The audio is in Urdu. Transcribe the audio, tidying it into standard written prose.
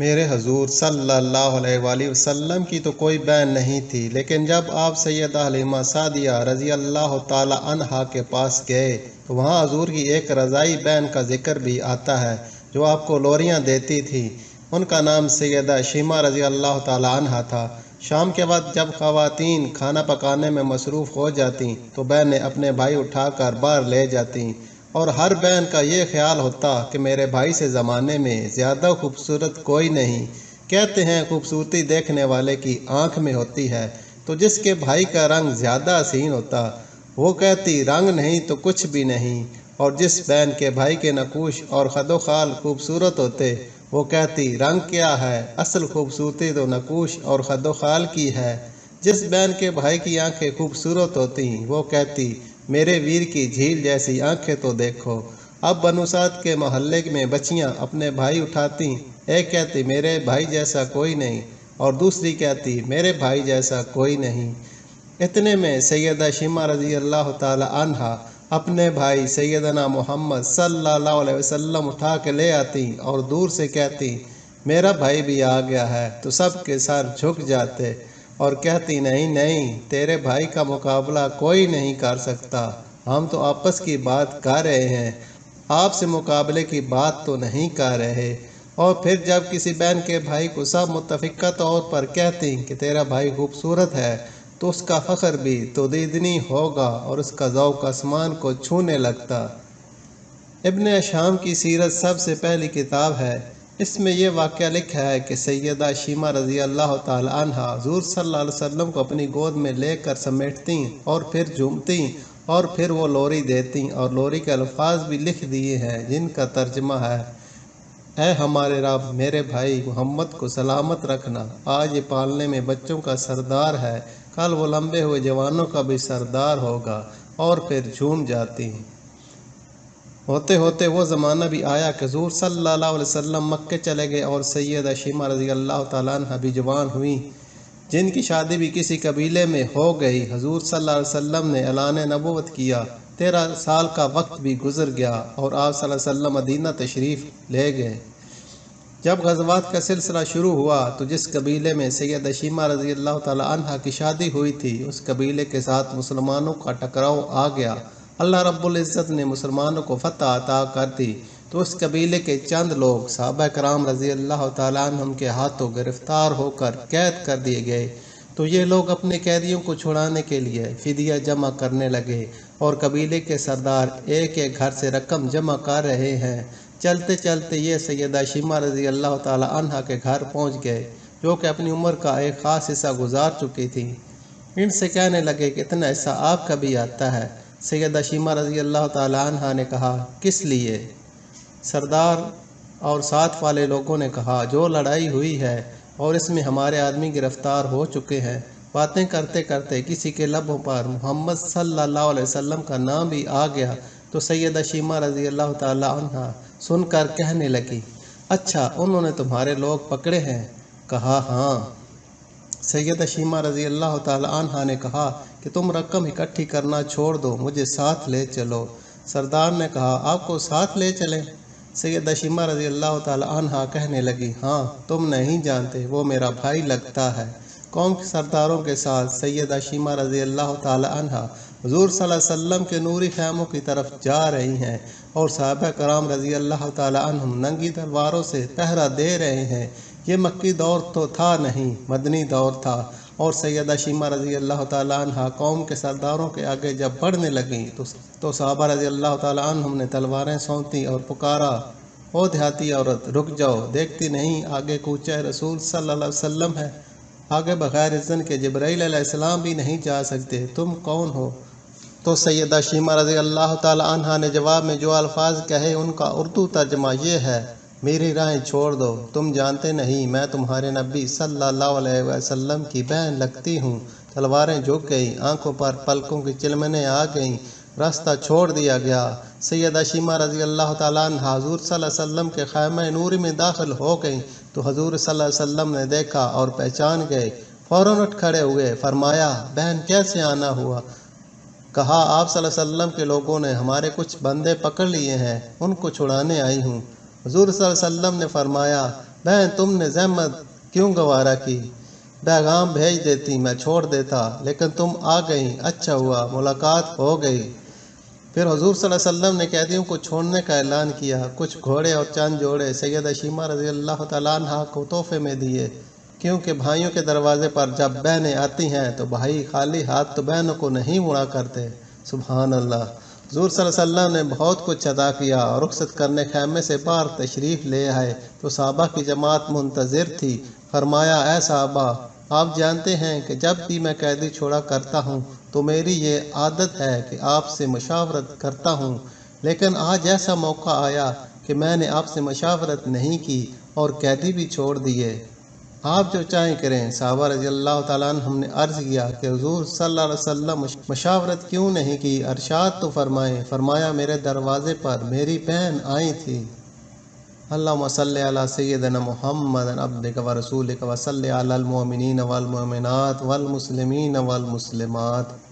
میرے حضور صلی اللہ علیہ وآلہ وسلم کی تو کوئی بہن نہیں تھی، لیکن جب آپ سیدہ حلیمہ سعدیہ رضی اللہ تعالی عنہا کے پاس گئے تو وہاں حضور کی ایک رضائی بہن کا ذکر بھی آتا ہے جو آپ کو لوریاں دیتی تھی۔ ان کا نام سیدہ شیمہ رضی اللہ تعالی عنہا تھا۔ شام کے وقت جب خواتین کھانا پکانے میں مصروف ہو جاتیں تو بہنیں اپنے بھائی اٹھا کر باہر لے جاتیں، اور ہر بہن کا یہ خیال ہوتا کہ میرے بھائی سے زمانے میں زیادہ خوبصورت کوئی نہیں۔ کہتے ہیں خوبصورتی دیکھنے والے کی آنکھ میں ہوتی ہے، تو جس کے بھائی کا رنگ زیادہ حسین ہوتا وہ کہتی رنگ نہیں تو کچھ بھی نہیں، اور جس بہن کے بھائی کے نقوش اور خد و خال خوبصورت ہوتے وہ کہتی رنگ کیا ہے، اصل خوبصورتی تو نقوش اور خد و خال کی ہے۔ جس بہن کے بھائی کی آنکھیں خوبصورت ہوتی وہ کہتی میرے ویر کی جھیل جیسی آنکھیں تو دیکھو۔ اب بنو سعد کے محلے میں بچیاں اپنے بھائی اٹھاتی، ایک کہتی میرے بھائی جیسا کوئی نہیں، اور دوسری کہتی میرے بھائی جیسا کوئی نہیں۔ اتنے میں سیدہ شیمہ رضی اللہ تعالی عنہا اپنے بھائی سیدنا محمد صلی اللہ علیہ وسلم اٹھا کے لے آتی اور دور سے کہتی میرا بھائی بھی آ گیا ہے، تو سب کے سر جھک جاتے اور کہتی نہیں نہیں، تیرے بھائی کا مقابلہ کوئی نہیں کر سکتا، ہم تو آپس کی بات کر رہے ہیں، آپ سے مقابلے کی بات تو نہیں کر رہے۔ اور پھر جب کسی بہن کے بھائی کو سب متفقہ طور پر کہتی کہ تیرا بھائی خوبصورت ہے تو اس کا فخر بھی تو دیدنی ہوگا اور اس کا ذوق آسمان کو چھونے لگتا۔ ابن ہشام کی سیرت سب سے پہلی کتاب ہے۔ اس میں یہ واقعہ لکھا ہے کہ سیدہ شیمہ رضی اللہ تعالی عنہا حضور صلی اللہ علیہ وسلم کو اپنی گود میں لے کر سمیٹتیں اور پھر جھومتیں اور پھر وہ لوری دیتیں، اور لوری کے الفاظ بھی لکھ دیے ہیں جن کا ترجمہ ہے اے ہمارے رب، میرے بھائی محمد کو سلامت رکھنا، آج یہ پالنے میں بچوں کا سردار ہے، کل وہ لمبے ہوئے جوانوں کا بھی سردار ہوگا، اور پھر جھوم جاتی۔ ہوتے ہوتے وہ زمانہ بھی آیا کہ حضور صلی اللہ علیہ وسلم مکے چلے گئے اور سیدہ شیمہ رضی اللہ تعالیٰ عنہ بھی جوان ہوئیں، جن کی شادی بھی کسی قبیلے میں ہو گئی۔ حضور صلی اللہ علیہ وسلم نے اعلان نبوت کیا، 13 سال کا وقت بھی گزر گیا اور آپ صلی اللہ علیہ وسلم مدینہ تشریف لے گئے۔ جب غزوات کا سلسلہ شروع ہوا تو جس قبیلے میں سیدہ شیمہ رضی اللہ تعالی عنہا کی شادی ہوئی تھی اس قبیلے کے ساتھ مسلمانوں کا ٹکراؤ آ گیا۔ اللہ رب العزت نے مسلمانوں کو فتح عطا کر دی تو اس قبیلے کے چند لوگ صحابہ کرام رضی اللہ تعالی عنہم کے ہاتھوں گرفتار ہو کر قید کر دیے گئے، تو یہ لوگ اپنے قیدیوں کو چھڑانے کے لیے فدیہ جمع کرنے لگے، اور قبیلے کے سردار ایک ایک گھر سے رقم جمع کر رہے ہیں۔ چلتے چلتے یہ سیدہ شیمہ رضی اللہ تعالی عنہا کے گھر پہنچ گئے، جو کہ اپنی عمر کا ایک خاص حصہ گزار چکی تھی۔ ان سے کہنے لگے کہ اتنا حصہ آپ کا بھی آتا ہے؟ سیدہ شیمہ رضی اللہ تعالی عنہا نے کہا کس لیے؟ سردار اور ساتھ والے لوگوں نے کہا جو لڑائی ہوئی ہے اور اس میں ہمارے آدمی گرفتار ہو چکے ہیں۔ باتیں کرتے کرتے کسی کے لبوں پر محمد صلی اللہ علیہ وسلم کا نام بھی آ گیا تو سیدہ شیمہ رضی اللہ تعالی عنہا سن کر کہنے لگی اچھا انہوں نے تمہارے لوگ پکڑے ہیں؟ کہا ہاں۔ سیدہ شیمہ رضی اللہ تعالی عنہا نے کہا کہ تم رقم اکٹھی کرنا چھوڑ دو، مجھے ساتھ لے چلو۔ سردار نے کہا آپ کو ساتھ لے چلیں؟ سیدہ شیمہ رضی اللہ تعالی عنہا کہنے لگی ہاں، تم نہیں جانتے وہ میرا بھائی لگتا ہے۔ قوم کے سرداروں کے ساتھ سیدہ شیمہ رضی اللہ تعالی عنہا حضور صلی اللہ علیہ وسلم کے نوری خیموں کی طرف جا رہی ہیں، اور صحابہ کرام رضی اللہ تعالی عنہم ننگی تلواروں سے پہرا دے رہے ہیں۔ یہ مکی دور تو تھا نہیں، مدنی دور تھا، اور سیدہ شیمہ رضی اللہ تعالی عنہا قوم کے سرداروں کے آگے جب بڑھنے لگیں تو صحابہ رضی اللہ تعالی عنہم نے تلواریں سونتی اور پکارا او دیہاتی عورت رک جاؤ، دیکھتی نہیں آگے کوچہ رسول صلی اللہ علیہ وسلم ہے، آگے بغیر اذن کے جبرائیل علیہ السلام بھی نہیں جا سکتے، تم کون ہو؟ تو سیدہ شیمہ رضی اللہ تعالی عنہا نے جواب میں جو الفاظ کہے ان کا اردو ترجمہ یہ ہے میری راہیں چھوڑ دو، تم جانتے نہیں میں تمہارے نبی صلی اللہ علیہ وسلم کی بہن لگتی ہوں۔ تلواریں جھک گئیں، آنکھوں پر پلکوں کی چلمنیں آ گئیں، راستہ چھوڑ دیا گیا۔ سیدہ شیمہ رضی اللہ تعالیٰ عنہ حضور صلی اللہ علیہ وسلم کے خیمہ نوری میں داخل ہو گئیں تو حضور صلی اللہ علیہ وسلم نے دیکھا اور پہچان گئے، فوراً اٹھ کھڑے ہوئے، فرمایا بہن کیسے آنا ہوا؟ کہا آپ صلی اللہ علیہ وسلم کے لوگوں نے ہمارے کچھ بندے پکڑ لیے ہیں، ان کو چھڑانے آئی ہوں۔ حضور صلی اللہ علیہ وسلم نے فرمایا بہن تم نے زحمت کیوں گوارا کی، پیغام بھیج دیتی میں چھوڑ دیتا، لیکن تم آ گئیں، اچھا ہوا ملاقات ہو گئی۔ پھر حضور صلی اللہ علیہ وسلم نے قیدیوں کو چھوڑنے کا اعلان کیا۔ کچھ گھوڑے اور چند جوڑے سیدہ شیمہ رضی اللہ تعالیٰ عنہ کو تحفے میں دیے، کیونکہ بھائیوں کے دروازے پر جب بہنیں آتی ہیں تو بھائی خالی ہاتھ تو بہنوں کو نہیں مڑا کرتے۔ سبحان اللہ۔ حضور صلی اللہ علیہ وسلم نے بہت کچھ عطا کیا اور رخصت کرنے خیمے سے باہر تشریف لے آئے تو صحابہ کی جماعت منتظر تھی۔ فرمایا اے صحابہ، آپ جانتے ہیں کہ جب بھی میں قیدی چھوڑا کرتا ہوں تو میری یہ عادت ہے کہ آپ سے مشاورت کرتا ہوں، لیکن آج ایسا موقع آیا کہ میں نے آپ سے مشاورت نہیں کی اور قیدی بھی چھوڑ دیے، آپ جو چاہیں کریں۔ صحابہ رضی اللہ تعالیٰ عنہ ہم نے عرض کیا کہ حضور صلی اللہ علیہ وسلم مشاورت کیوں نہیں کی، ارشاد تو فرمائیں۔ فرمایا میرے دروازے پر میری بہن آئی تھی۔ اللہم صلی علی سیدنا محمد عبدک و رسولک و صلی علی المؤمنین والمؤمنات والمسلمین والمسلمات۔